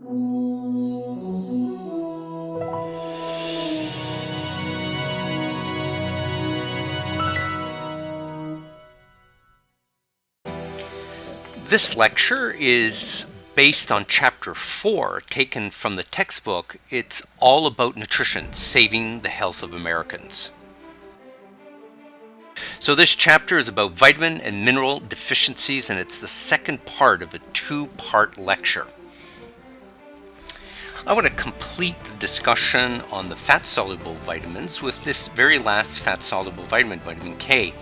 This lecture is based on Chapter 4, taken from the textbook, It's All About Nutrition, Saving the Health of Americans. So this chapter is about vitamin and mineral deficiencies, and it's the second part of a two-part lecture. I want to complete the discussion on the fat-soluble vitamins with this very last fat-soluble vitamin, vitamin K.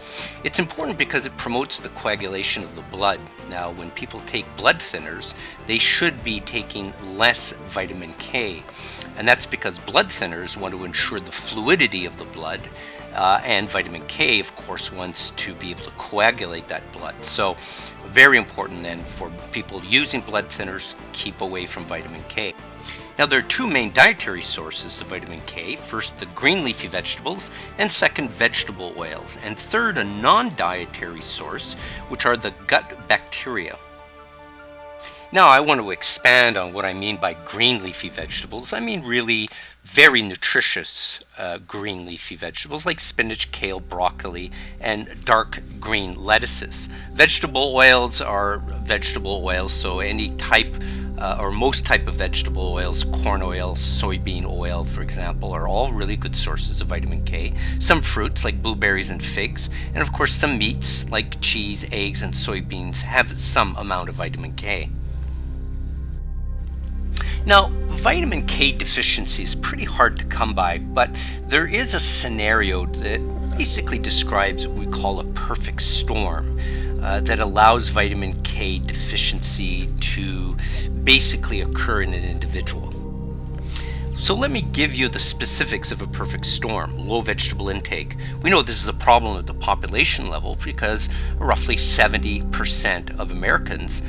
It's important because it promotes the coagulation of the blood. Now, when people take blood thinners, they should be taking less vitamin K. And that's because blood thinners want to ensure the fluidity of the blood, and vitamin K, of course, wants to be able to coagulate that blood. So, very important then for people using blood thinners, keep away from vitamin K. Now, there are two main dietary sources of vitamin K. First, the green leafy vegetables, and second, vegetable oils. And third, a non-dietary source, which are the gut bacteria. Now, I want to expand on what I mean by green leafy vegetables. I mean really very nutritious green leafy vegetables like spinach, kale, broccoli, and dark green lettuces. Vegetable oils are vegetable oils, so any type or most type of vegetable oils, corn oil, soybean oil, for example, are all really good sources of vitamin K. Some fruits like blueberries and figs, and of course some meats like cheese, eggs, and soybeans have some amount of vitamin K. Now, vitamin K deficiency is pretty hard to come by, but there is a scenario that basically describes what we call a perfect storm that allows vitamin K deficiency to basically occur in an individual. So let me give you the specifics of a perfect storm. Low vegetable intake. We know this is a problem at the population level because roughly 70% of Americans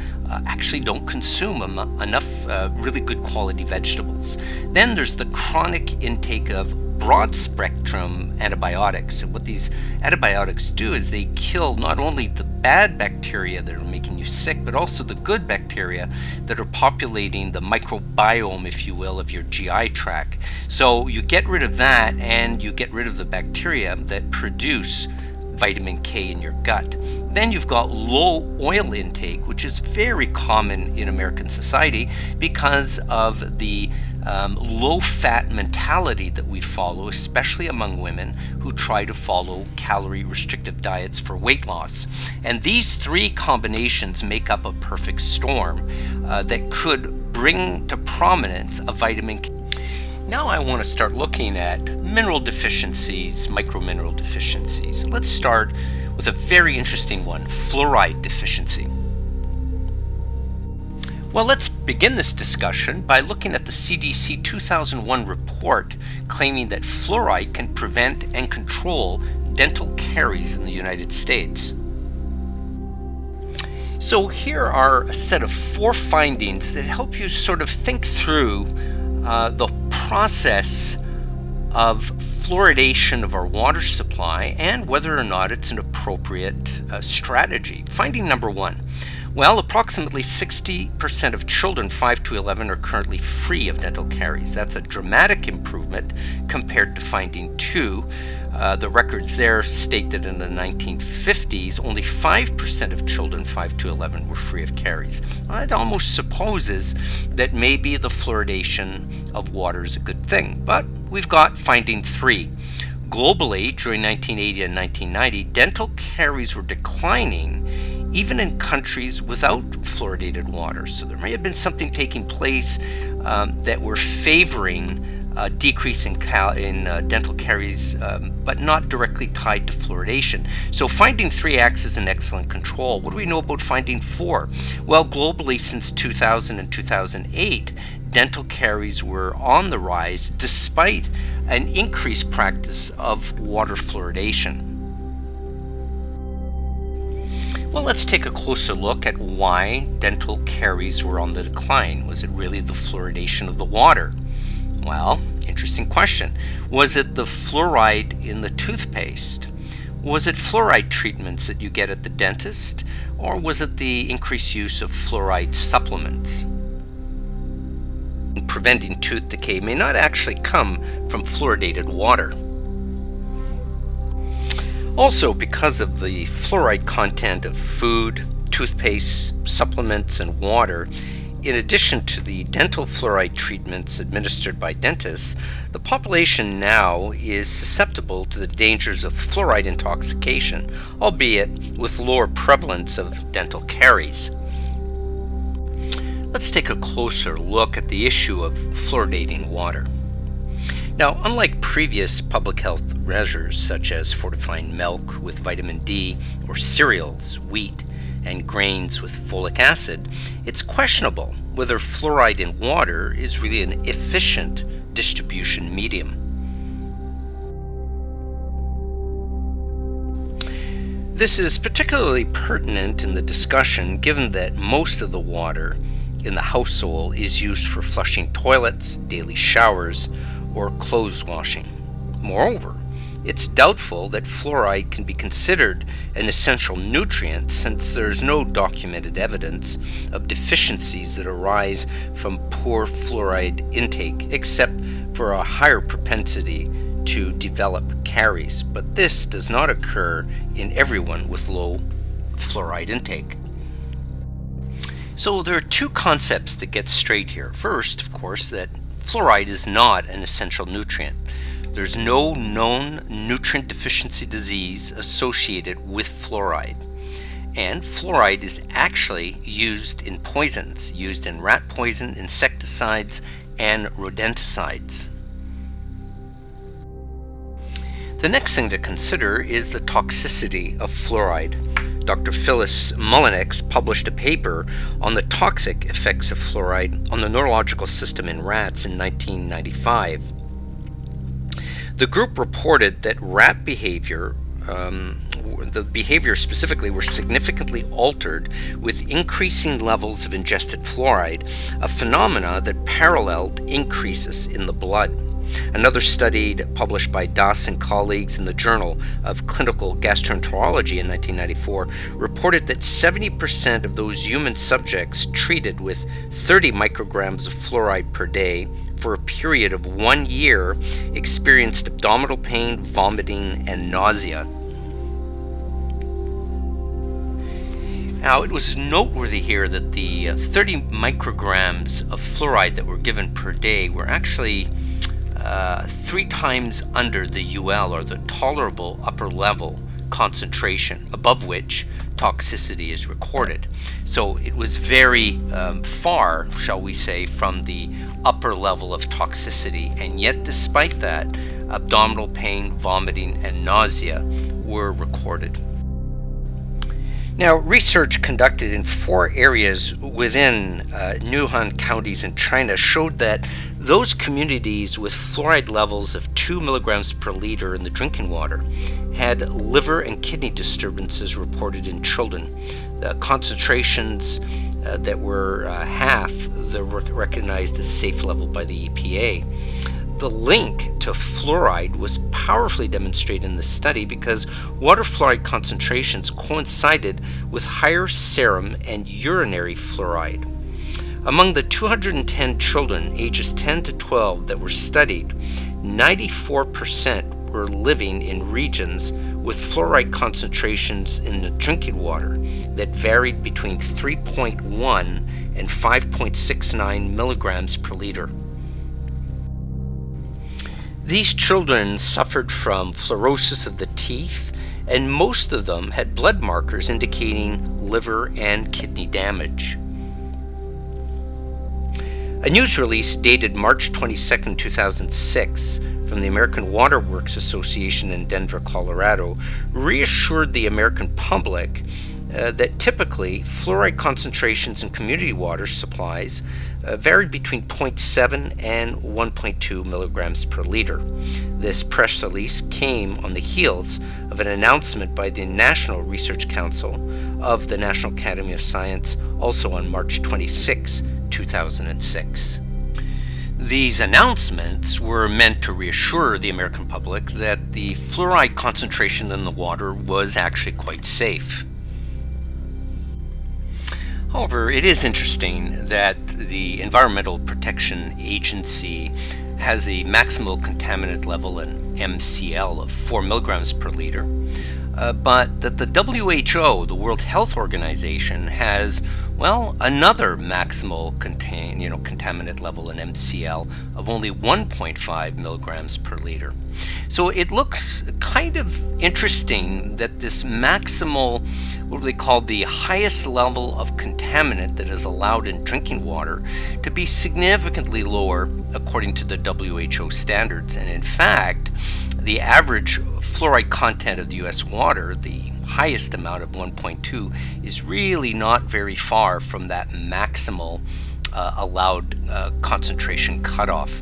actually don't consume enough really good quality vegetables. Then there's the chronic intake of broad spectrum antibiotics. And what these antibiotics do is they kill not only the bad bacteria that are making you sick, but also the good bacteria that are populating the microbiome, if you will, of your GI tract. So you get rid of that and you get rid of the bacteria that produce vitamin K in your gut. Then you've got low oil intake, which is very common in American society because of the low-fat mentality that we follow, especially among women who try to follow calorie-restrictive diets for weight loss. And these three combinations make up a perfect storm that could bring to prominence a vitamin K. Now I want to start looking at mineral deficiencies, micromineral deficiencies. Let's start with a very interesting one, fluoride deficiency. Well, let's begin this discussion by looking at the CDC 2001 report claiming that fluoride can prevent and control dental caries in the United States. So here are a set of 4 findings that help you sort of think through the process of fluoridation of our water supply and whether or not it's an appropriate strategy. Finding number 1. Well, approximately 60% of children 5 to 11 are currently free of dental caries. That's a dramatic improvement compared to finding 2. The records there state that in the 1950s, only 5% of children 5 to 11 were free of caries. Well, that almost supposes that maybe the fluoridation of water is a good thing. But we've got finding 3. Globally, during 1980 and 1990, dental caries were declining even in countries without fluoridated water. So there may have been something taking place that were favoring a decrease in dental caries, but not directly tied to fluoridation. So finding 3 acts as an excellent control. What do we know about finding 4? Well, globally since 2000 and 2008, dental caries were on the rise despite an increased practice of water fluoridation. Well, let's take a closer look at why dental caries were on the decline. Was it really the fluoridation of the water? Well, interesting question. Was it the fluoride in the toothpaste? Was it fluoride treatments that you get at the dentist? Or was it the increased use of fluoride supplements? preventing tooth decay may not actually come from fluoridated water. Also, because of the fluoride content of food, toothpaste, supplements, and water, in addition to the dental fluoride treatments administered by dentists, the population now is susceptible to the dangers of fluoride intoxication, albeit with lower prevalence of dental caries. Let's take a closer look at the issue of fluoridating water. Now, unlike previous public health measures such as fortifying milk with vitamin D or cereals, wheat, and grains with folic acid, it's questionable whether fluoride in water is really an efficient distribution medium. This is particularly pertinent in the discussion given that most of the water in the household is used for flushing toilets, daily showers, or clothes washing. Moreover, it's doubtful that fluoride can be considered an essential nutrient since there's no documented evidence of deficiencies that arise from poor fluoride intake except for a higher propensity to develop caries. But this does not occur in everyone with low fluoride intake. So there are two concepts that get straight here. First, of course, that fluoride is not an essential nutrient. There's no known nutrient deficiency disease associated with fluoride. And fluoride is actually used in poisons, used in rat poison, insecticides, and rodenticides. The next thing to consider is the toxicity of fluoride. Dr. Phyllis Mullenix published a paper on the toxic effects of fluoride on the neurological system in rats in 1995. The group reported that rat behavior, the behavior specifically, were significantly altered with increasing levels of ingested fluoride, a phenomena that paralleled increases in the blood. Another study published by Das and colleagues in the Journal of Clinical Gastroenterology in 1994 reported that 70% of those human subjects treated with 30 micrograms of fluoride per day for a period of 1 year experienced abdominal pain, vomiting, and nausea. Now, it was noteworthy here that the 30 micrograms of fluoride that were given per day were actually 3 times under the UL, or the tolerable upper level concentration, above which toxicity is recorded. So it was very far, shall we say, from the upper level of toxicity, and yet despite that, abdominal pain, vomiting, and nausea were recorded. Now, research conducted in 4 areas within Wuhan counties in China showed that those communities with fluoride levels of 2 milligrams per liter in the drinking water had liver and kidney disturbances reported in children. The concentrations that were half the recognized as safe level by the EPA. The link to fluoride was powerfully demonstrated in this study because water fluoride concentrations coincided with higher serum and urinary fluoride. Among the 210 children ages 10 to 12 that were studied, 94% were living in regions with fluoride concentrations in the drinking water that varied between 3.1 and 5.69 milligrams per liter. These children suffered from fluorosis of the teeth, and most of them had blood markers indicating liver and kidney damage. A news release dated March 22, 2006, from the American Water Works Association in Denver, Colorado, reassured the American public that typically fluoride concentrations in community water supplies varied between 0.7 and 1.2 milligrams per liter. This press release came on the heels of an announcement by the National Research Council of the National Academy of Science, also on March 26, 2006. These announcements were meant to reassure the American public that the fluoride concentration in the water was actually quite safe. However, it is interesting that the Environmental Protection Agency has a maximal contaminant level in MCL of 4 milligrams per liter, but that the WHO, the World Health Organization, has, well, another maximal contaminant level in MCL of only 1.5 milligrams per liter. So it looks kind of interesting that this maximal, what they call the highest level of contaminant that is allowed in drinking water, to be significantly lower according to the WHO standards. And in fact, the average fluoride content of the US water, the highest amount of 1.2, is really not very far from that maximal allowed concentration cutoff.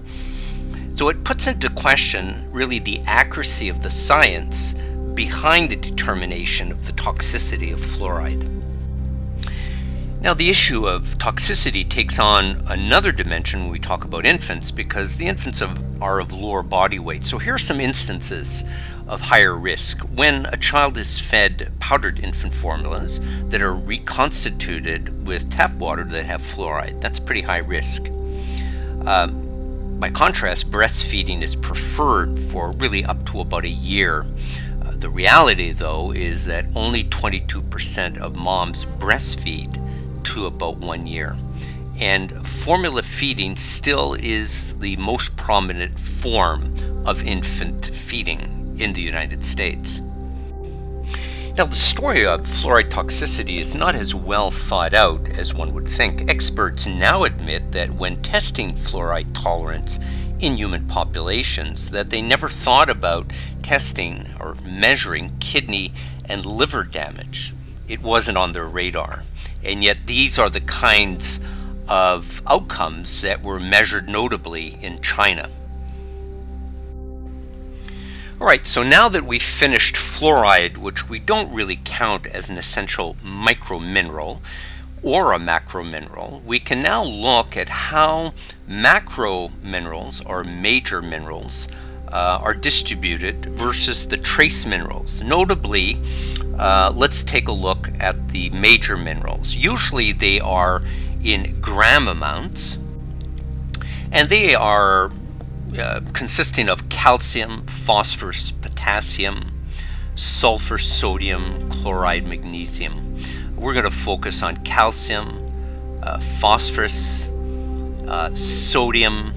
So it puts into question really the accuracy of the science behind the determination of the toxicity of fluoride. Now, the issue of toxicity takes on another dimension when we talk about infants, because the infants are of lower body weight. So here are some instances of higher risk. When a child is fed powdered infant formulas that are reconstituted with tap water that have fluoride, that's pretty high risk. By contrast, breastfeeding is preferred for really up to about a year. The reality, though, is that only 22% of moms breastfeed to about 1 year. And formula feeding still is the most prominent form of infant feeding in the United States. Now, the story of fluoride toxicity is not as well thought out as one would think. Experts now admit that when testing fluoride tolerance in human populations, that they never thought about testing or measuring kidney and liver damage. It wasn't on their radar. And yet these are the kinds of outcomes that were measured notably in China. All right, so now that we've finished fluoride, which we don't really count as an essential micromineral or a macromineral, we can now look at how macrominerals or major minerals are distributed versus the trace minerals. Notably, let's take a look at the major minerals. Usually they are in gram amounts, and they are consisting of calcium, phosphorus, potassium, sulfur, sodium, chloride, magnesium. We're going to focus on calcium, phosphorus, sodium,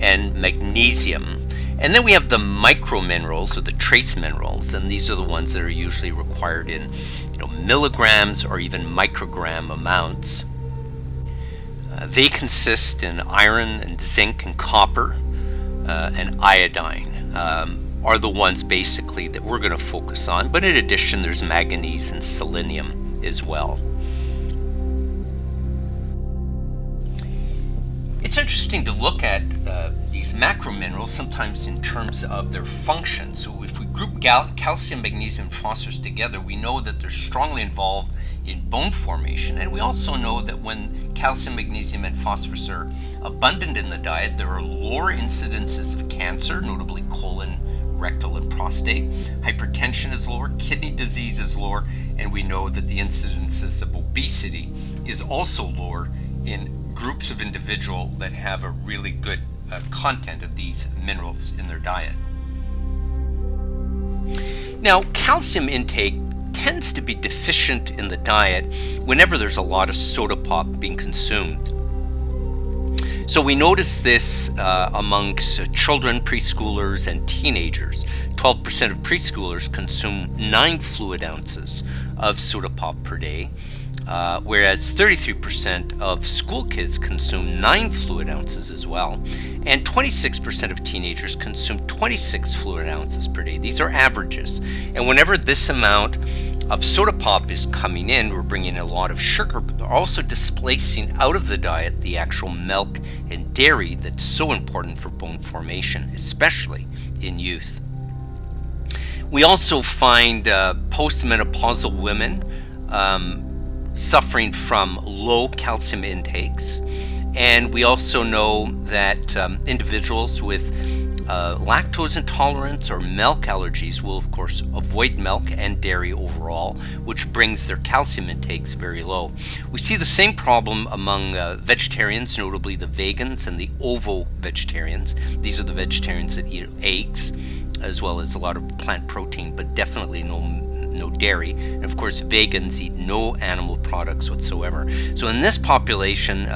and magnesium. And then we have the microminerals or the trace minerals, and these are the ones that are usually required in milligrams or even microgram amounts. They consist in iron and zinc and copper and iodine are the ones basically that we're going to focus on. But in addition, there's manganese and selenium as well. It's interesting to look at these macrominerals sometimes in terms of their function. So if we group calcium, magnesium, and phosphorus together, we know that they're strongly involved in bone formation. And we also know that when calcium, magnesium, and phosphorus are abundant in the diet, there are lower incidences of cancer, notably colon, rectal, and prostate. Hypertension is lower, kidney disease is lower, and we know that the incidences of obesity is also lower in groups of individuals that have a really good content of these minerals in their diet. Now, calcium intake tends to be deficient in the diet whenever there's a lot of soda pop being consumed. So we notice this amongst children, preschoolers, and teenagers. 12% of preschoolers consume 9 fluid ounces of soda pop per day, whereas 33% of school kids consume 9 fluid ounces as well, and 26% of teenagers consume 26 fluid ounces per day. These are averages, and whenever this amount of soda pop is coming in, we're bringing in a lot of sugar, but they're also displacing out of the diet the actual milk and dairy that's so important for bone formation, especially in youth. We also find postmenopausal women suffering from low calcium intakes, and we also know that individuals with lactose intolerance or milk allergies will of course avoid milk and dairy overall, which brings their calcium intakes very low. We see the same problem among vegetarians, notably the vegans and the ovo-vegetarians. These are the vegetarians that eat eggs as well as a lot of plant protein, but definitely no dairy. And of course vegans eat no animal products whatsoever. So in this population,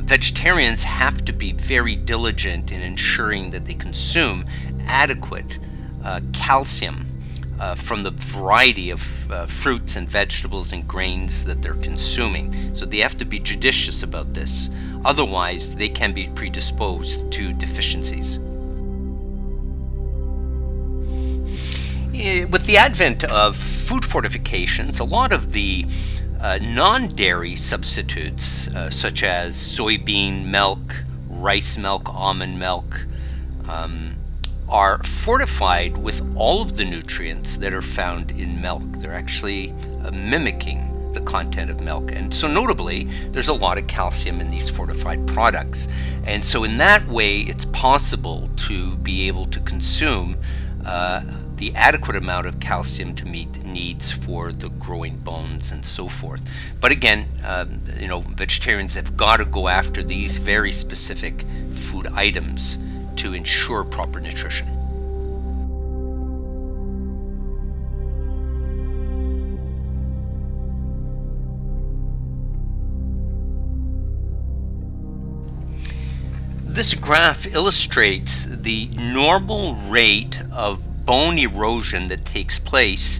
vegetarians have to be very diligent in ensuring that they consume adequate calcium from the variety of fruits and vegetables and grains that they're consuming. So they have to be judicious about this. Otherwise, they can be predisposed to deficiencies. With the advent of food fortifications, a lot of the non-dairy substitutes such as soybean milk, rice milk, almond milk are fortified with all of the nutrients that are found in milk. They're actually mimicking the content of milk, and so notably there's a lot of calcium in these fortified products, and so in that way it's possible to be able to consume the adequate amount of calcium to meet needs for the growing bones and so forth. But again, vegetarians have got to go after these very specific food items to ensure proper nutrition. This graph illustrates the normal rate of bone erosion that takes place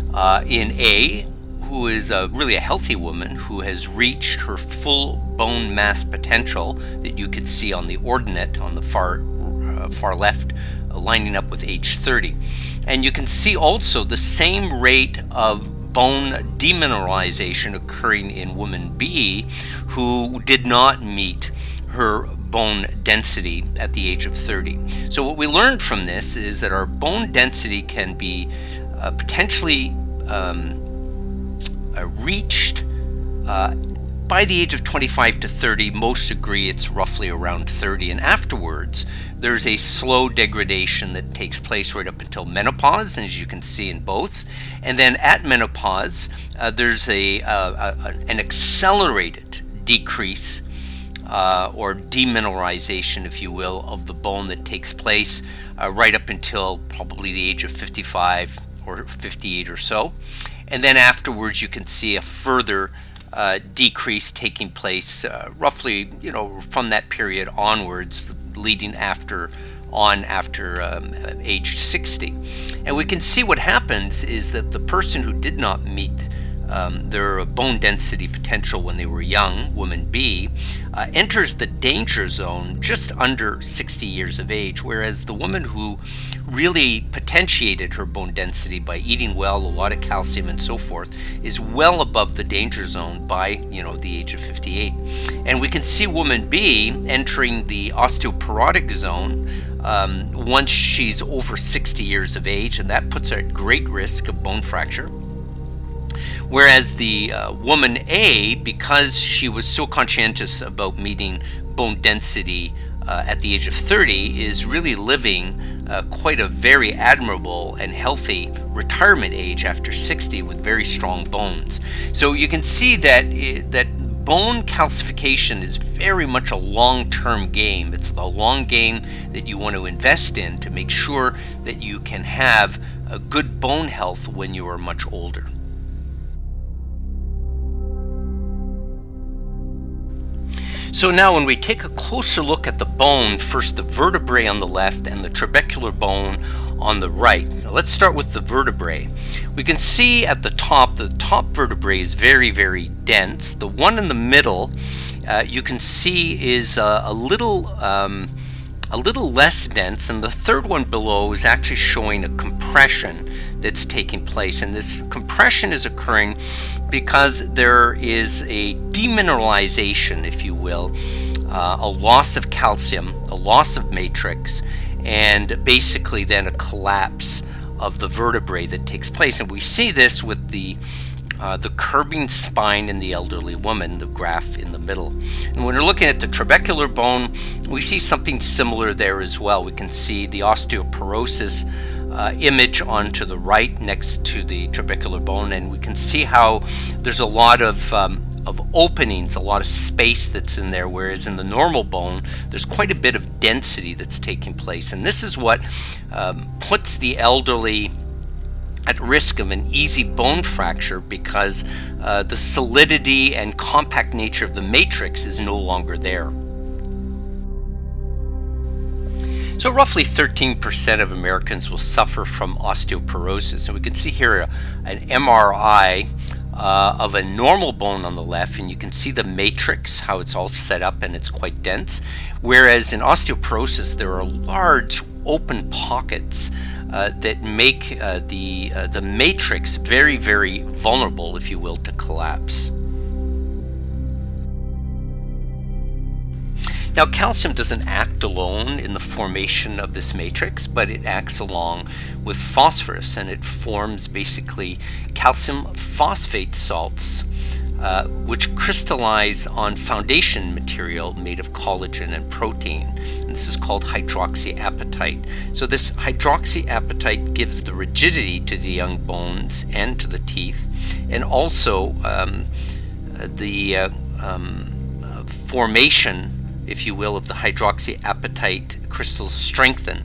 in A, who is really a healthy woman who has reached her full bone mass potential that you could see on the ordinate on the far left, lining up with age 30. And you can see also the same rate of bone demineralization occurring in woman B, who did not meet her bone density at the age of 30. So what we learned from this is that our bone density can be potentially reached by the age of 25 to 30. Most agree it's roughly around 30, and afterwards there's a slow degradation that takes place right up until menopause, as you can see in both. And then at menopause there's an accelerated decrease or demineralization, if you will, of the bone that takes place right up until probably the age of 55 or 58 or so. And then afterwards you can see a further decrease taking place roughly, from that period onwards, leading after age 60. And we can see what happens is that the person who did not meet their bone density potential when they were young, woman B, enters the danger zone just under 60 years of age, whereas the woman who really potentiated her bone density by eating well, a lot of calcium and so forth, is well above the danger zone by the age of 58. And we can see woman B entering the osteoporotic zone once she's over 60 years of age, and that puts her at great risk of bone fracture. Whereas the woman A, because she was so conscientious about meeting bone density at the age of 30, is really living quite a very admirable and healthy retirement age after 60 with very strong bones. So you can see that bone calcification is very much a long-term game. It's the long game that you want to invest in to make sure that you can have a good bone health when you are much older. So now when we take a closer look at the bone, first the vertebrae on the left and the trabecular bone on the right. Now let's start with the vertebrae. We can see at the top vertebrae is very, very dense. The one in the middle you can see is a little less dense, and the third one below is actually showing a compression that's taking place, and this compression is occurring because there is a demineralization, if you will, a loss of calcium, a loss of matrix, and basically then a collapse of the vertebrae that takes place. And we see this with the the curving spine in the elderly woman, the graph in the middle. And when we're looking at the trabecular bone, we see something similar there as well. We can see the osteoporosis image onto the right next to the trabecular bone, and we can see how there's a lot of openings, a lot of space that's in there, whereas in the normal bone there's quite a bit of density that's taking place. And this is what puts the elderly at risk of an easy bone fracture, because the solidity and compact nature of the matrix is no longer there. So roughly 13% of Americans will suffer from osteoporosis, and we can see here an MRI of a normal bone on the left, and you can see the matrix, how it's all set up, and it's quite dense, whereas in osteoporosis there are large open pockets that make the matrix very, very vulnerable, if you will, to collapse. Now, calcium doesn't act alone in the formation of this matrix, but it acts along with phosphorus, and it forms basically calcium phosphate salts, which crystallize on foundation material made of collagen and protein. And this is called hydroxyapatite. So this hydroxyapatite gives the rigidity to the young bones and to the teeth, and also the formation, if you will, of the hydroxyapatite crystals strengthen,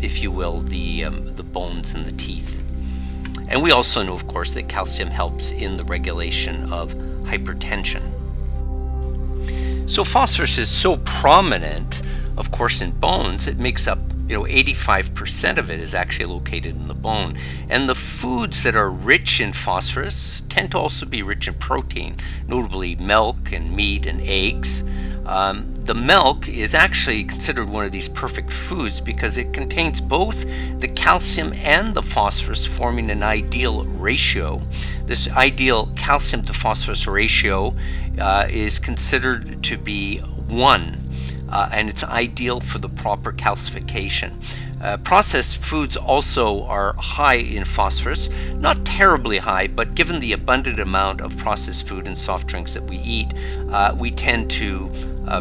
if you will, the bones and the teeth. And we also know, of course, that calcium helps in the regulation of hypertension. So phosphorus is so prominent, of course, in bones. It makes up, 85% of it is actually located in the bone. And the foods that are rich in phosphorus tend to also be rich in protein, notably milk and meat and eggs. The milk is actually considered one of these perfect foods because it contains both the calcium and the phosphorus, forming an ideal ratio. This ideal calcium to phosphorus ratio is considered to be 1. And it's ideal for the proper calcification. Processed foods also are high in phosphorus, not terribly high, but given the abundant amount of processed food and soft drinks that we eat, we tend to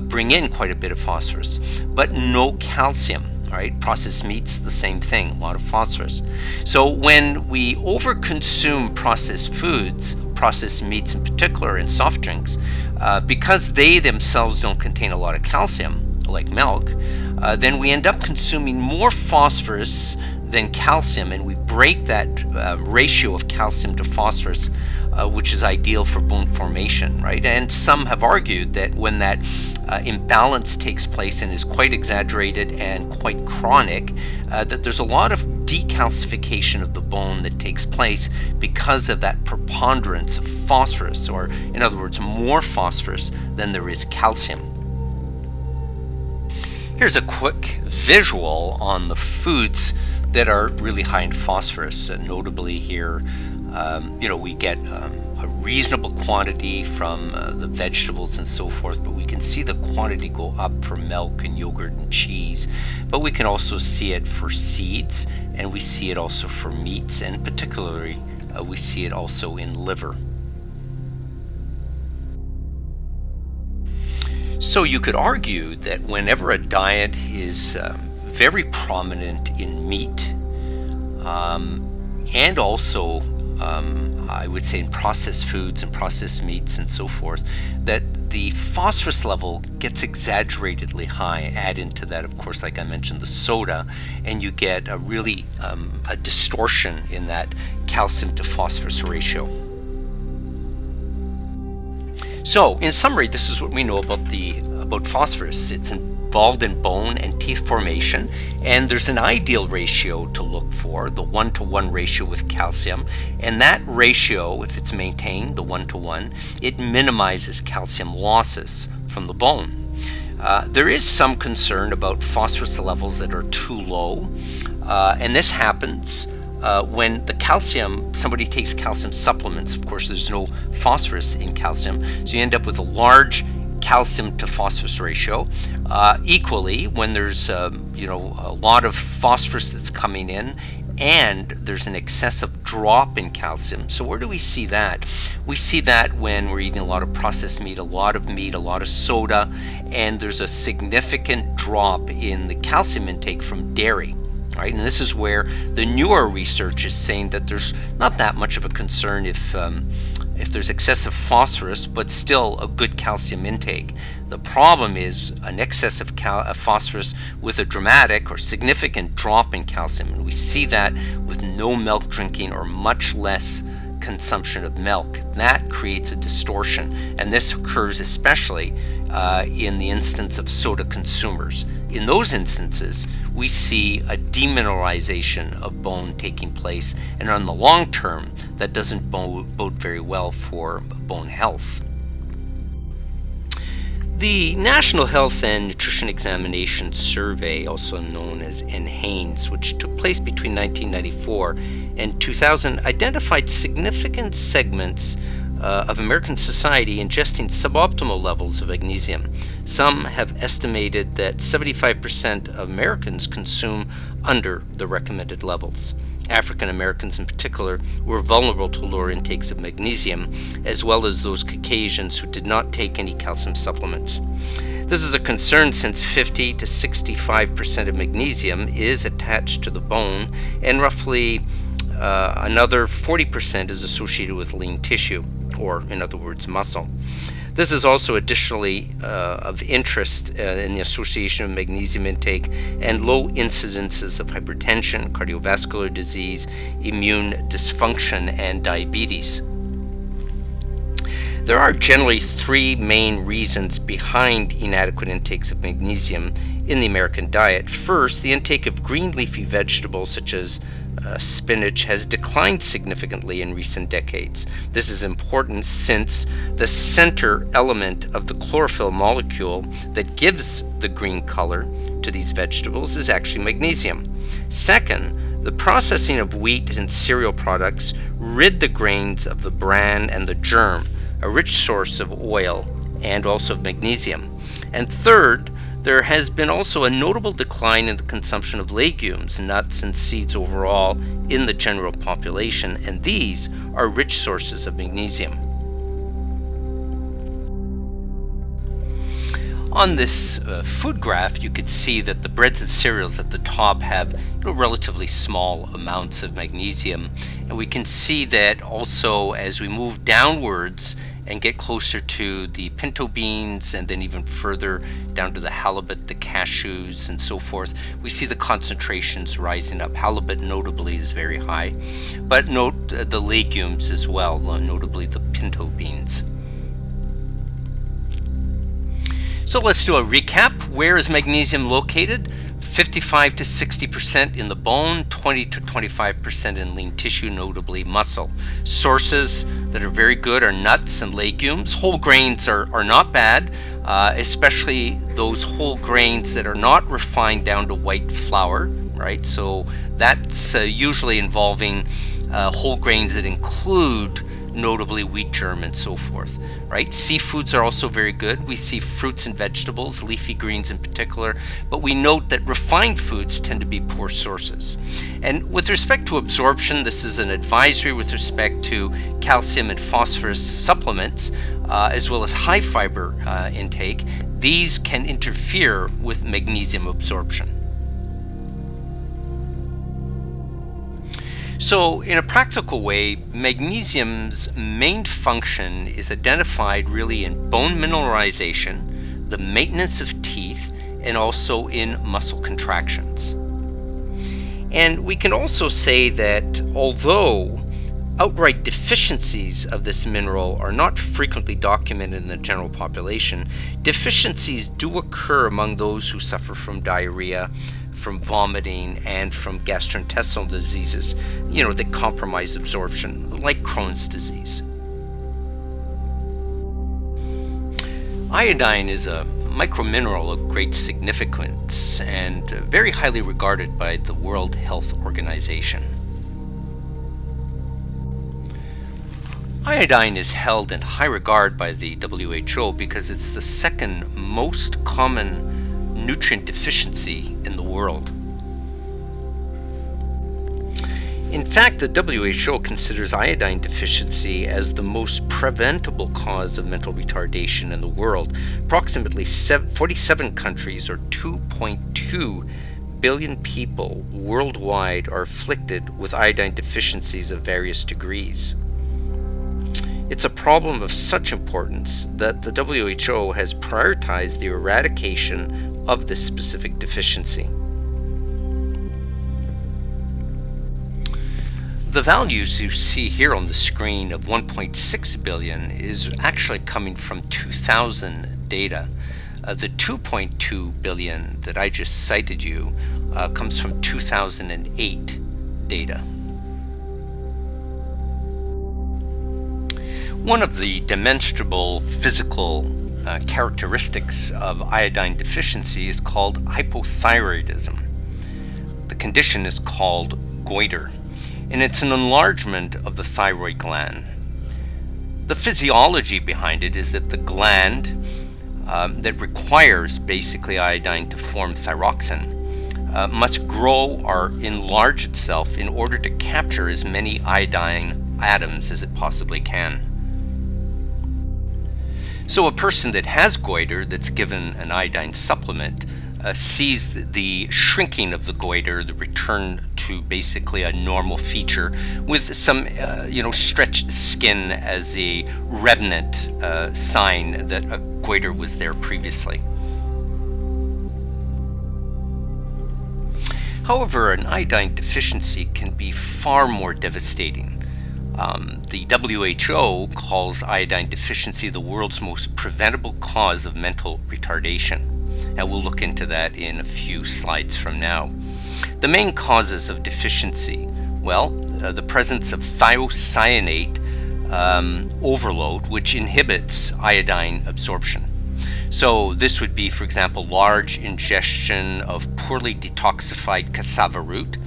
bring in quite a bit of phosphorus, but no calcium. Right? Processed meats, the same thing, a lot of phosphorus. So when we overconsume processed foods, processed meats in particular, and soft drinks, because they themselves don't contain a lot of calcium, like milk, then we end up consuming more phosphorus than calcium, and we break that ratio of calcium to phosphorus, which is ideal for bone formation, right? And some have argued that when that imbalance takes place and is quite exaggerated and quite chronic, that there's a lot of decalcification of the bone that takes place because of that preponderance of phosphorus, or in other words, more phosphorus than there is calcium. Here's a quick visual on the foods that are really high in phosphorus. Notably here, we get a reasonable quantity from the vegetables and so forth, but we can see the quantity go up for milk and yogurt and cheese. But we can also see it for seeds, and we see it also for meats, and particularly we see it also in liver. So you could argue that whenever a diet is very prominent in meat, and also I would say in processed foods and processed meats and so forth, that the phosphorus level gets exaggeratedly high. Add into that, of course, like I mentioned, the soda, and you get a really a distortion in that calcium to phosphorus ratio. So, in summary, this is what we know about phosphorus. It's involved in bone and teeth formation, and there's an ideal ratio to look for, the 1-to-1 ratio with calcium, and that ratio, if it's maintained, the 1-to-1, it minimizes calcium losses from the bone. There is some concern about phosphorus levels that are too low, and this happens when the calcium, somebody takes calcium supplements. Of course, there's no phosphorus in calcium, so you end up with a large calcium to phosphorus ratio. Equally, when there's a lot of phosphorus that's coming in and there's an excessive drop in calcium. So where do we see that? We see that when we're eating a lot of processed meat, a lot of soda, and there's a significant drop in the calcium intake from dairy. Right, and this is where the newer research is saying that there's not that much of a concern if there's excessive phosphorus, but still a good calcium intake. The problem is an excess of phosphorus with a dramatic or significant drop in calcium, and we see that with no milk drinking or much less consumption of milk. That creates a distortion, and this occurs especially in the instance of soda consumers. In those instances, we see a demineralization of bone taking place, and on the long term, that doesn't bode very well for bone health. The National Health and Nutrition Examination Survey, also known as NHANES, which took place between 1994 and 2000, identified significant segments of American society ingesting suboptimal levels of magnesium. Some have estimated that 75% of Americans consume under the recommended levels. African Americans in particular were vulnerable to lower intakes of magnesium, as well as those Caucasians who did not take any calcium supplements. This is a concern since 50 to 65% of magnesium is attached to the bone, and roughly another 40% is associated with lean tissue, or in other words, muscle. This is also additionally of interest in the association of magnesium intake and low incidences of hypertension, cardiovascular disease, immune dysfunction, and diabetes. There are generally three main reasons behind inadequate intakes of magnesium in the American diet. First, the intake of green leafy vegetables such as spinach has declined significantly in recent decades. This is important since the center element of the chlorophyll molecule that gives the green color to these vegetables is actually magnesium. Second, the processing of wheat and cereal products rid the grains of the bran and the germ, a rich source of oil and also of magnesium. And third, there has been also a notable decline in the consumption of legumes, nuts, and seeds overall in the general population, and these are rich sources of magnesium. On this food graph, you could see that the breads and cereals at the top have relatively small amounts of magnesium, and we can see that also as we move downwards and get closer to the pinto beans and then even further down to the halibut, the cashews, and so forth, we see the concentrations rising up. Halibut notably is very high, but note the legumes as well, notably the pinto beans. So let's do a recap. Where is magnesium located? 55 to 60% in the bone, 20 to 25% in lean tissue, notably muscle. Sources that are very good are nuts and legumes. Whole grains are not bad, especially those whole grains that are not refined down to white flour, right? So that's usually involving whole grains that include notably wheat germ and so forth, right? Seafoods are also very good. We see fruits and vegetables, leafy greens in particular, but we note that refined foods tend to be poor sources. And with respect to absorption, this is an advisory with respect to calcium and phosphorus supplements, as well as high fiber intake. These can interfere with magnesium absorption. So in a practical way, magnesium's main function is identified really in bone mineralization, the maintenance of teeth, and also in muscle contractions. And we can also say that although outright deficiencies of this mineral are not frequently documented in the general population, deficiencies do occur among those who suffer from diarrhea, from vomiting, and from gastrointestinal diseases, that compromise absorption, like Crohn's disease. Iodine is a micromineral of great significance and very highly regarded by the World Health Organization. Iodine is held in high regard by the WHO because it's the second most common nutrient deficiency in the world. In fact, the WHO considers iodine deficiency as the most preventable cause of mental retardation in the world. Approximately 47 countries, or 2.2 billion people worldwide, are afflicted with iodine deficiencies of various degrees. It's a problem of such importance that the WHO has prioritized the eradication of this specific deficiency. The values you see here on the screen of 1.6 billion is actually coming from 2000 data. The 2.2 billion that I just cited you comes from 2008 data. One of the demonstrable physical characteristics of iodine deficiency is called hypothyroidism. The condition is called goiter, and it's an enlargement of the thyroid gland. The physiology behind it is that the gland that requires basically iodine to form thyroxine must grow or enlarge itself in order to capture as many iodine atoms as it possibly can. So a person that has goiter that's given an iodine supplement sees the shrinking of the goiter, the return to basically a normal feature with some stretched skin as a remnant sign that a goiter was there previously. However, an iodine deficiency can be far more devastating. The WHO calls iodine deficiency the world's most preventable cause of mental retardation, and we'll look into that in a few slides from now. The main causes of deficiency, well, the presence of thiocyanate overload, which inhibits iodine absorption. So this would be, for example, large ingestion of poorly detoxified cassava root,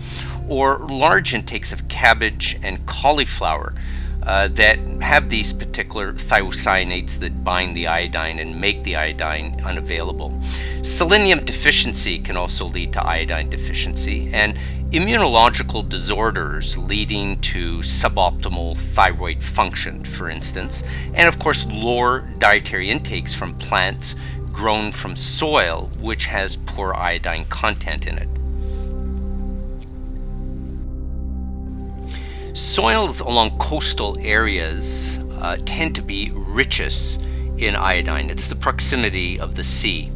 or large intakes of cabbage and cauliflower that have these particular thiocyanates that bind the iodine and make the iodine unavailable. Selenium deficiency can also lead to iodine deficiency, and immunological disorders leading to suboptimal thyroid function, for instance, and of course lower dietary intakes from plants grown from soil which has poor iodine content in it. Soils along coastal areas tend to be richest in iodine. It's the proximity of the sea.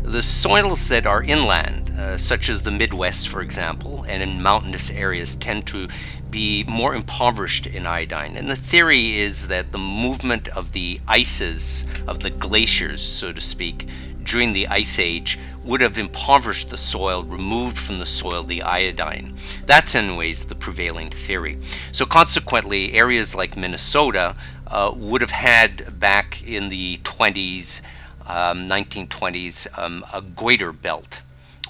The soils that are inland, such as the Midwest, for example, and in mountainous areas, tend to be more impoverished in iodine. And the theory is that the movement of the ices, of the glaciers, so to speak, during the Ice Age would have impoverished the soil, removed from the soil the iodine. That's in ways the prevailing theory. So consequently, areas like Minnesota would have had back in the 1920s, a goiter belt,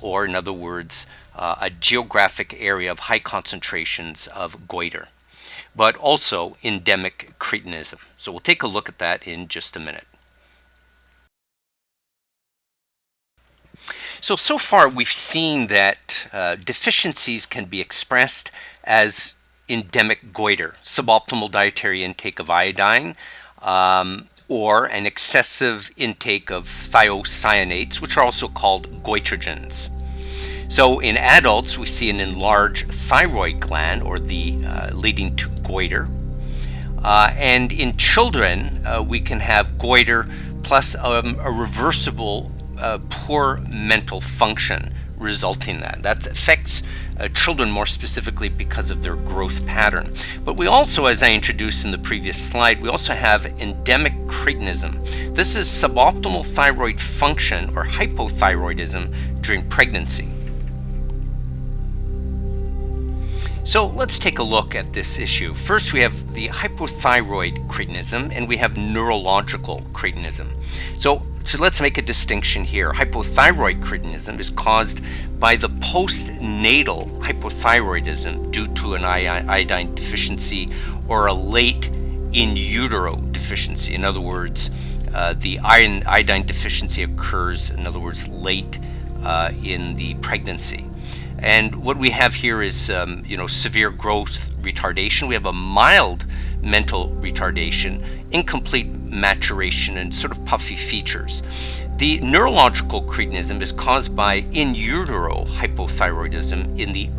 or in other words, a geographic area of high concentrations of goiter, but also endemic cretinism. So we'll take a look at that in just a minute. So far we've seen that deficiencies can be expressed as endemic goiter, suboptimal dietary intake of iodine, or an excessive intake of thiocyanates, which are also called goitrogens. So in adults, we see an enlarged thyroid gland, or the leading to goiter. And in children, we can have goiter plus a reversible poor mental function resulting in that affects children more specifically because of their growth pattern. But we also, as I introduced in the previous slide, we also have endemic cretinism. This is suboptimal thyroid function or hypothyroidism during pregnancy. So let's take a look at this issue. First, we have the hypothyroid cretinism, and we have neurological cretinism. So let's make a distinction here. Hypothyroid cretinism is caused by the postnatal hypothyroidism due to an iodine deficiency or a late in utero deficiency. In other words, the iodine deficiency occurs, in other words, late in the pregnancy. And what we have here is severe growth retardation. We have a mild mental retardation, incomplete maturation, and sort of puffy features. The neurological cretinism is caused by in utero hypothyroidism in the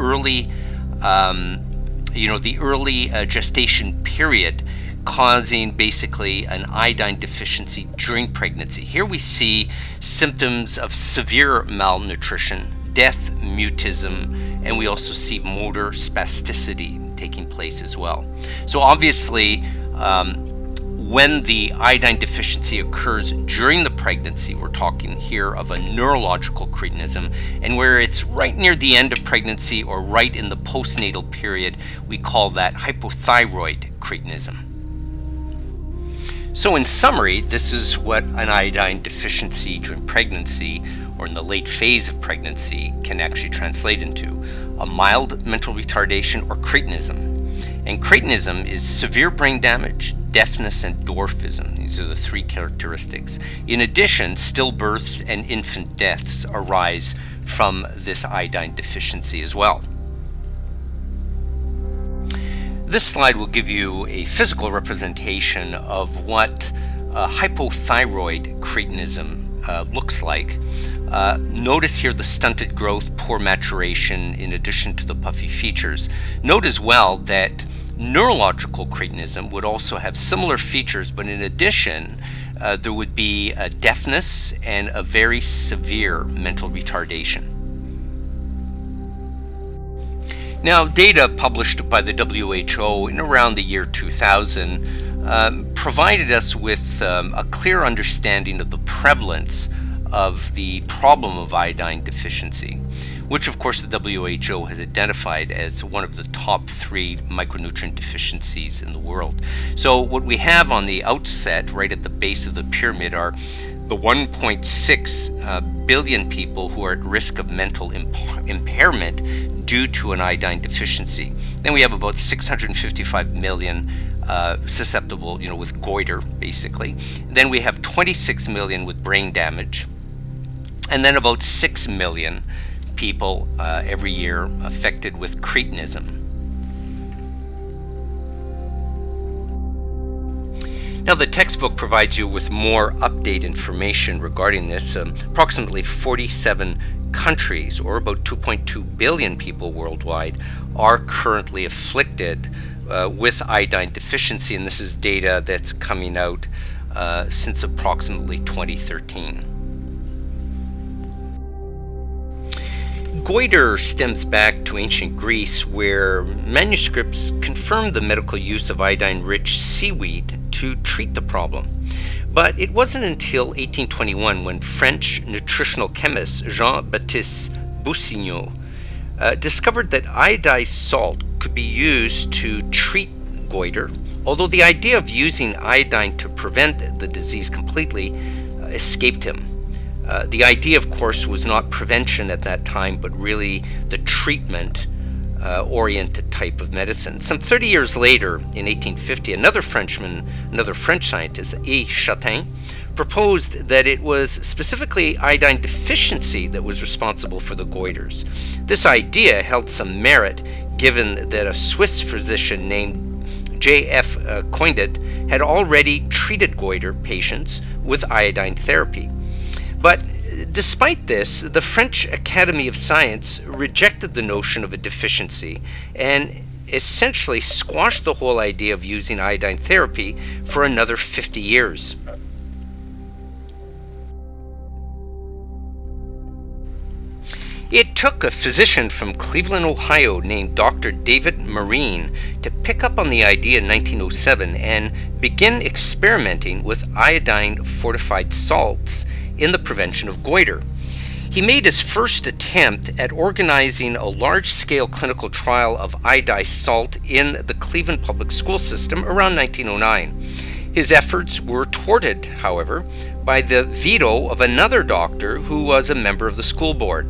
early gestation period, causing basically an iodine deficiency during pregnancy. Here we see symptoms of severe malnutrition, death, mutism, and we also see motor spasticity taking place as well. So obviously, when the iodine deficiency occurs during the pregnancy, we're talking here of a neurological cretinism, and where it's right near the end of pregnancy or right in the postnatal period, we call that hypothyroid cretinism. So in summary, this is what an iodine deficiency during pregnancy or in the late phase of pregnancy can actually translate into: a mild mental retardation or cretinism. And cretinism is severe brain damage, deafness, and dwarfism. These are the three characteristics. In addition, stillbirths and infant deaths arise from this iodine deficiency as well. This slide will give you a physical representation of what hypothyroid cretinism looks like. Notice here the stunted growth, poor maturation, in addition to the puffy features. Note as well that neurological cretinism would also have similar features, but in addition, there would be a deafness and a very severe mental retardation. Now, data published by the WHO in around the year 2000 provided us with a clear understanding of the prevalence of the problem of iodine deficiency, which of course the WHO has identified as one of the top 3 micronutrient deficiencies in the world. So what we have on the outset, right at the base of the pyramid, are the 1.6 billion people who are at risk of mental impairment due to an iodine deficiency. Then we have about 655 million susceptible, with goiter, basically. Then we have 26 million with brain damage, and then about 6 million people every year affected with cretinism. Now, the textbook provides you with more update information regarding this. Approximately 47 countries, or about 2.2 billion people worldwide, are currently afflicted with iodine deficiency, and this is data that's coming out since approximately 2013. Goiter stems back to ancient Greece, where manuscripts confirm the medical use of iodine-rich seaweed to treat the problem. But it wasn't until 1821 when French nutritional chemist Jean-Baptiste Boussignon discovered that iodized salt could be used to treat goiter, although the idea of using iodine to prevent the disease completely escaped him. The idea, of course, was not prevention at that time, but really the treatment-oriented type of medicine. Some 30 years later, in 1850, another French scientist, A. Chatin, proposed that it was specifically iodine deficiency that was responsible for the goiters. This idea held some merit, given that a Swiss physician named J.F. Coindet had already treated goiter patients with iodine therapy. But despite this, the French Academy of Science rejected the notion of a deficiency and essentially squashed the whole idea of using iodine therapy for another 50 years. It took a physician from Cleveland, Ohio named Dr. David Marine to pick up on the idea in 1907 and begin experimenting with iodine-fortified salts in the prevention of goiter. He made his first attempt at organizing a large-scale clinical trial of iodized salt in the Cleveland public school system around 1909. His efforts were thwarted, however, by the veto of another doctor who was a member of the school board.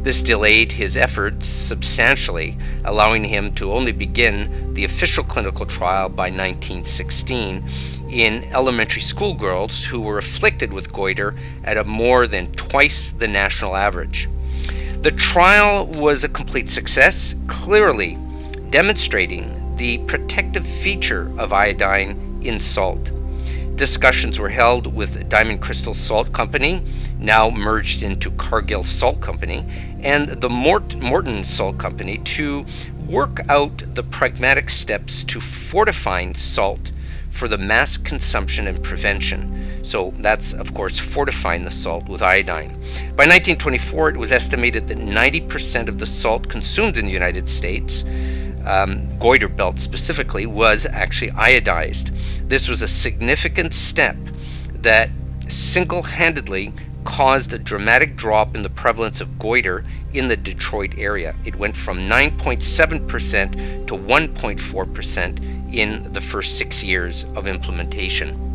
This delayed his efforts substantially, allowing him to only begin the official clinical trial by 1916 in elementary school girls who were afflicted with goiter at a more than twice the national average. The trial was a complete success, clearly demonstrating the protective feature of iodine in salt. Discussions were held with Diamond Crystal Salt Company, now merged into Cargill Salt Company, and the Morton Salt Company to work out the pragmatic steps to fortifying salt for the mass consumption and prevention. So that's, of course, fortifying the salt with iodine. By 1924, it was estimated that 90% of the salt consumed in the United States, goiter belt specifically, was actually iodized. This was a significant step that single-handedly caused a dramatic drop in the prevalence of goiter in the Detroit area. It went from 9.7% to 1.4% in the first 6 years of implementation.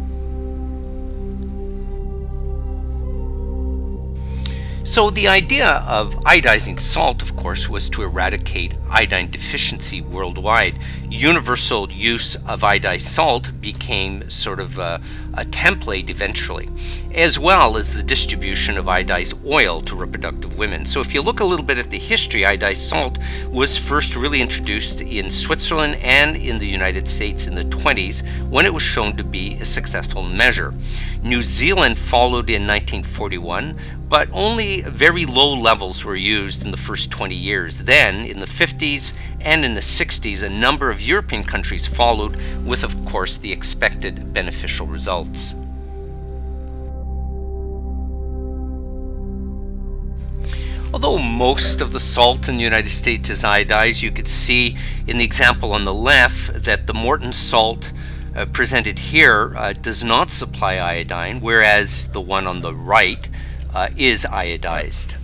So the idea of iodizing salt, of course, was to eradicate iodine deficiency worldwide. Universal use of iodized salt became sort of a template eventually, as well as the distribution of iodized oil to reproductive women. So if you look a little bit at the history, iodized salt was first really introduced in Switzerland and in the United States in the 20s, when it was shown to be a successful measure. New Zealand followed in 1941, but only very low levels were used in the first 20 years. Then, in the 50s and in the 60s, a number of European countries followed with, of course, the expected beneficial results. Although most of the salt in the United States is iodized, you could see in the example on the left that the Morton salt presented here does not supply iodine, whereas the one on the right is iodized.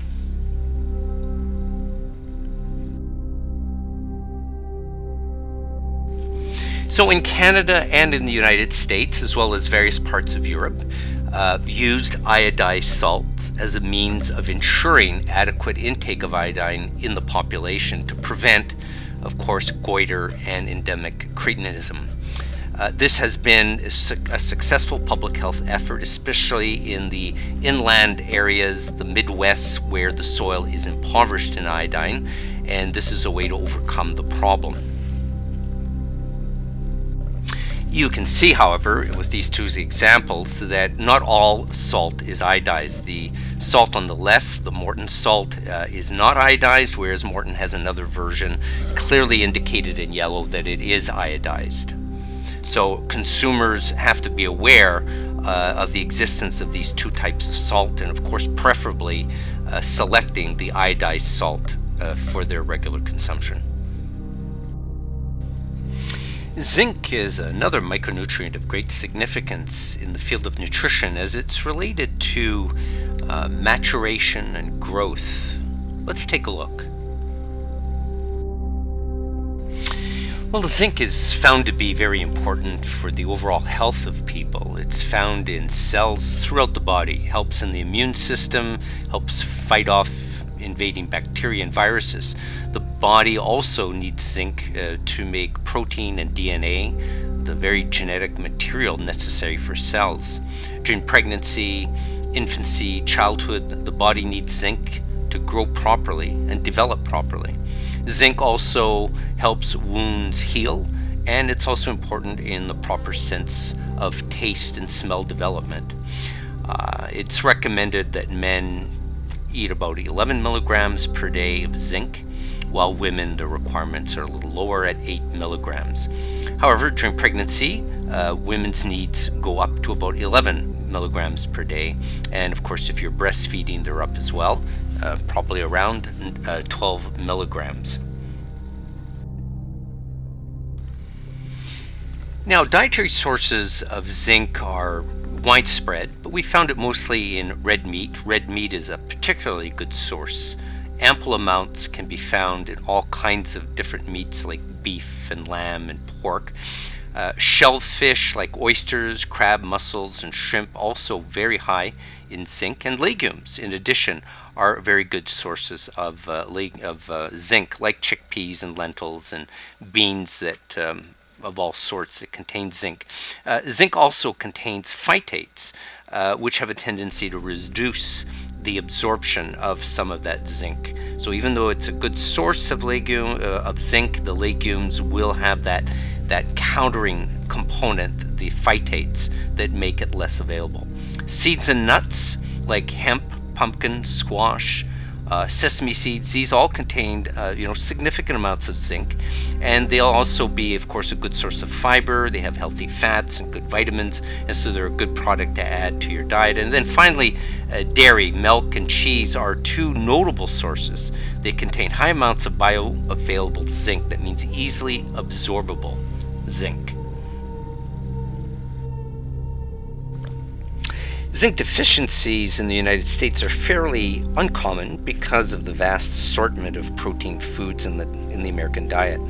So in Canada and in the United States, as well as various parts of Europe, used iodized salt as a means of ensuring adequate intake of iodine in the population to prevent, of course, goiter and endemic cretinism. This has been a successful public health effort, especially in the inland areas, the Midwest, where the soil is impoverished in iodine, and this is a way to overcome the problem. You can see, however, with these two examples, that not all salt is iodized. The salt on the left, the Morton salt, is not iodized, whereas Morton has another version clearly indicated in yellow that it is iodized. So consumers have to be aware of the existence of these two types of salt, and of course preferably selecting the iodized salt for their regular consumption. Zinc is another micronutrient of great significance in the field of nutrition, as it's related to maturation and growth. Let's take a look. Well, zinc is found to be very important for the overall health of people. It's found in cells throughout the body, helps in the immune system, helps fight off invading bacteria and viruses. The body also needs zinc to make protein and DNA, the very genetic material necessary for cells. During pregnancy, infancy, childhood, the body needs zinc to grow properly and develop properly. Zinc also helps wounds heal, and it's also important in the proper sense of taste and smell development. It's recommended that men eat about 11 milligrams per day of zinc, while women, the requirements are a little lower at 8 milligrams. However, during pregnancy, women's needs go up to about 11 milligrams per day, and of course if you're breastfeeding, they're up as well, probably around 12 milligrams. Now, dietary sources of zinc are widespread, but we found it mostly in red meat. Red meat is a particularly good source. Ample amounts can be found in all kinds of different meats like beef and lamb and pork. Shellfish like oysters, crab, mussels, and shrimp also very high in zinc, and legumes in addition are very good sources of zinc, like chickpeas and lentils and beans that of all sorts that contain zinc. Zinc also contains phytates, which have a tendency to reduce the absorption of some of that zinc. So even though it's a good source of zinc, the legumes will have that countering component, the phytates, that make it less available. Seeds and nuts like hemp, pumpkin, squash, sesame seeds, these all contain significant amounts of zinc, and they'll also be, of course, a good source of fiber. They have healthy fats and good vitamins, and so they're a good product to add to your diet. And then finally, dairy, milk, and cheese are two notable sources. They contain high amounts of bioavailable zinc, that means easily absorbable zinc. Zinc deficiencies in the United States are fairly uncommon because of the vast assortment of protein foods in the American diet.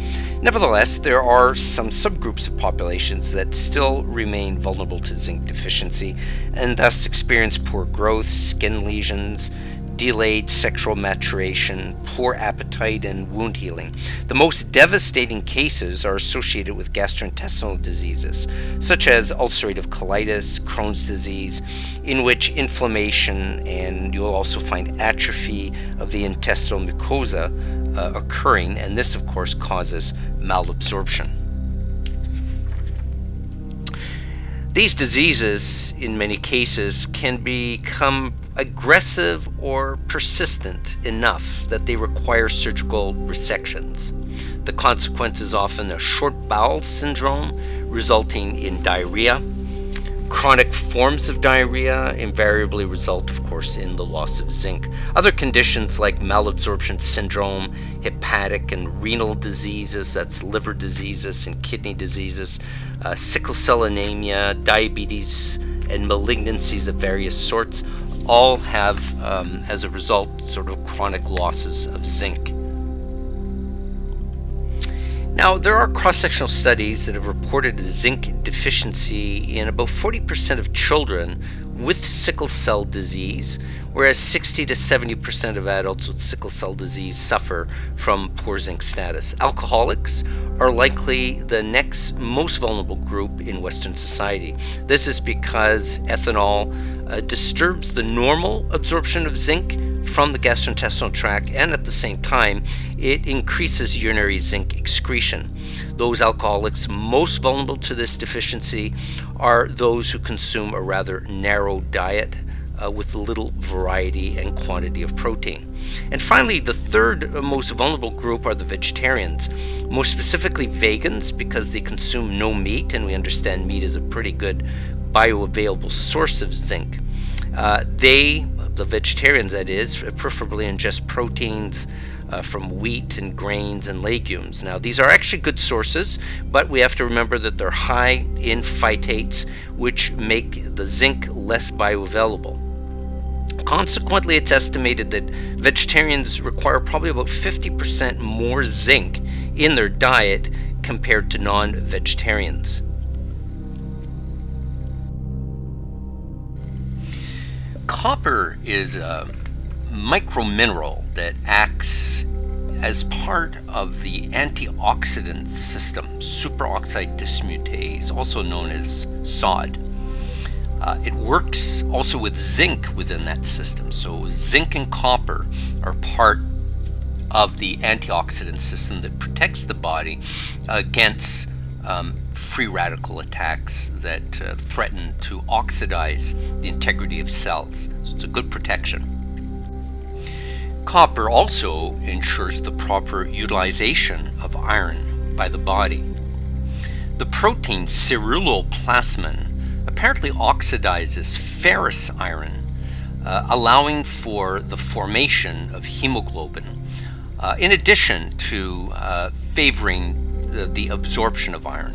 Nevertheless, there are some subgroups of populations that still remain vulnerable to zinc deficiency and thus experience poor growth, skin lesions, delayed sexual maturation, poor appetite, and wound healing. The most devastating cases are associated with gastrointestinal diseases, such as ulcerative colitis, Crohn's disease, in which inflammation and you'll also find atrophy of the intestinal mucosa occurring, and this, of course, causes malabsorption. These diseases, in many cases, can become aggressive or persistent enough that they require surgical resections. The consequence is often a short bowel syndrome resulting in diarrhea. Chronic forms of diarrhea invariably result, of course, in the loss of zinc. Other conditions like malabsorption syndrome, hepatic and renal diseases, that's liver diseases and kidney diseases, sickle cell anemia, diabetes, and malignancies of various sorts all have, as a result, sort of chronic losses of zinc. Now, there are cross-sectional studies that have reported a zinc deficiency in about 40% of children with sickle cell disease, whereas 60 to 70% of adults with sickle cell disease suffer from poor zinc status. Alcoholics are likely the next most vulnerable group in Western society. This is because ethanol disturbs the normal absorption of zinc from the gastrointestinal tract, and at the same time it increases urinary zinc excretion. Those alcoholics most vulnerable to this deficiency are those who consume a rather narrow diet with little variety and quantity of protein. And finally, the third most vulnerable group are the vegetarians, most specifically vegans, because they consume no meat, and we understand meat is a pretty good bioavailable source of zinc. The vegetarians, that is, preferably ingest proteins from wheat and grains and legumes. Now, these are actually good sources, but we have to remember that they're high in phytates, which make the zinc less bioavailable. Consequently, it's estimated that vegetarians require probably about 50% more zinc in their diet compared to non-vegetarians. Copper is a micromineral that acts as part of the antioxidant system, superoxide dismutase, also known as SOD. It works also with zinc within that system. So zinc and copper are part of the antioxidant system that protects the body against free radical attacks that threaten to oxidize the integrity of cells. So it's a good protection. Copper also ensures the proper utilization of iron by the body. The protein ceruloplasmin apparently oxidizes ferrous iron, allowing for the formation of hemoglobin, in addition to favoring the absorption of iron.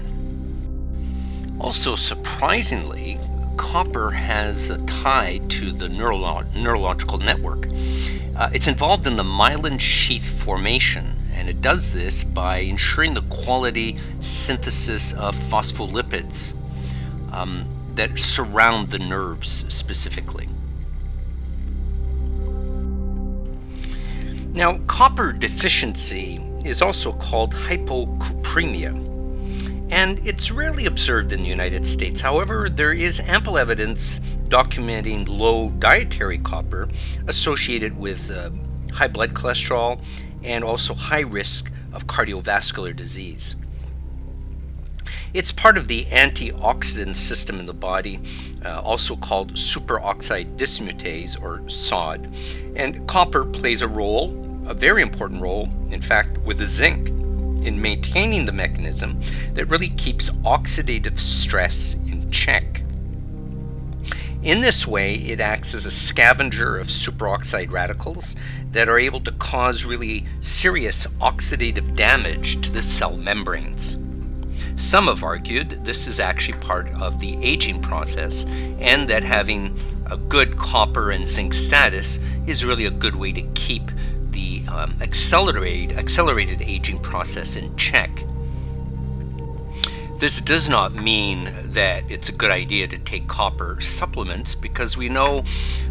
Also, surprisingly, copper has a tie to the neurological network. It's involved in the myelin sheath formation, and it does this by ensuring the quality synthesis of phospholipids that surround the nerves specifically. Now, copper deficiency is also called hypocupremia, and it's rarely observed in the United States. However, there is ample evidence documenting low dietary copper associated with high blood cholesterol, and also high risk of cardiovascular disease. It's part of the antioxidant system in the body, also called superoxide dismutase, or SOD. And copper plays a role, a very important role, in fact, with the zinc in maintaining the mechanism that really keeps oxidative stress in check. In this way, it acts as a scavenger of superoxide radicals that are able to cause really serious oxidative damage to the cell membranes. Some have argued this is actually part of the aging process, and that having a good copper and zinc status is really a good way to keep the accelerated aging process in check. This does not mean that it's a good idea to take copper supplements, because we know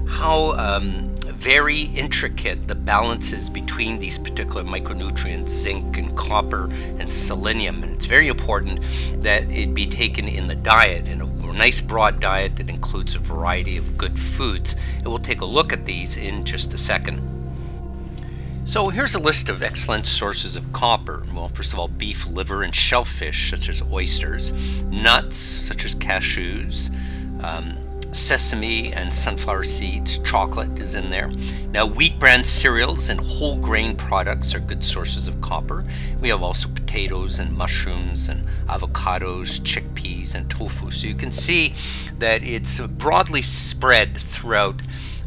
how very intricate the balance is between these particular micronutrients, zinc and copper and selenium, and it's very important that it be taken in the diet, in a nice broad diet that includes a variety of good foods. And we'll take a look at these in just a second. So here's a list of excellent sources of copper. Well, first of all, beef liver and shellfish, such as oysters, nuts, such as cashews, sesame and sunflower seeds, chocolate is in there. Now, wheat bran cereals and whole grain products are good sources of copper. We have also potatoes and mushrooms and avocados, chickpeas, and tofu. So you can see that it's broadly spread throughout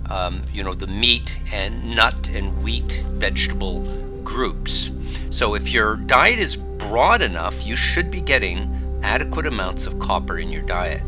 the meat and nut and wheat vegetable groups. So if your diet is broad enough, you should be getting adequate amounts of copper in your diet.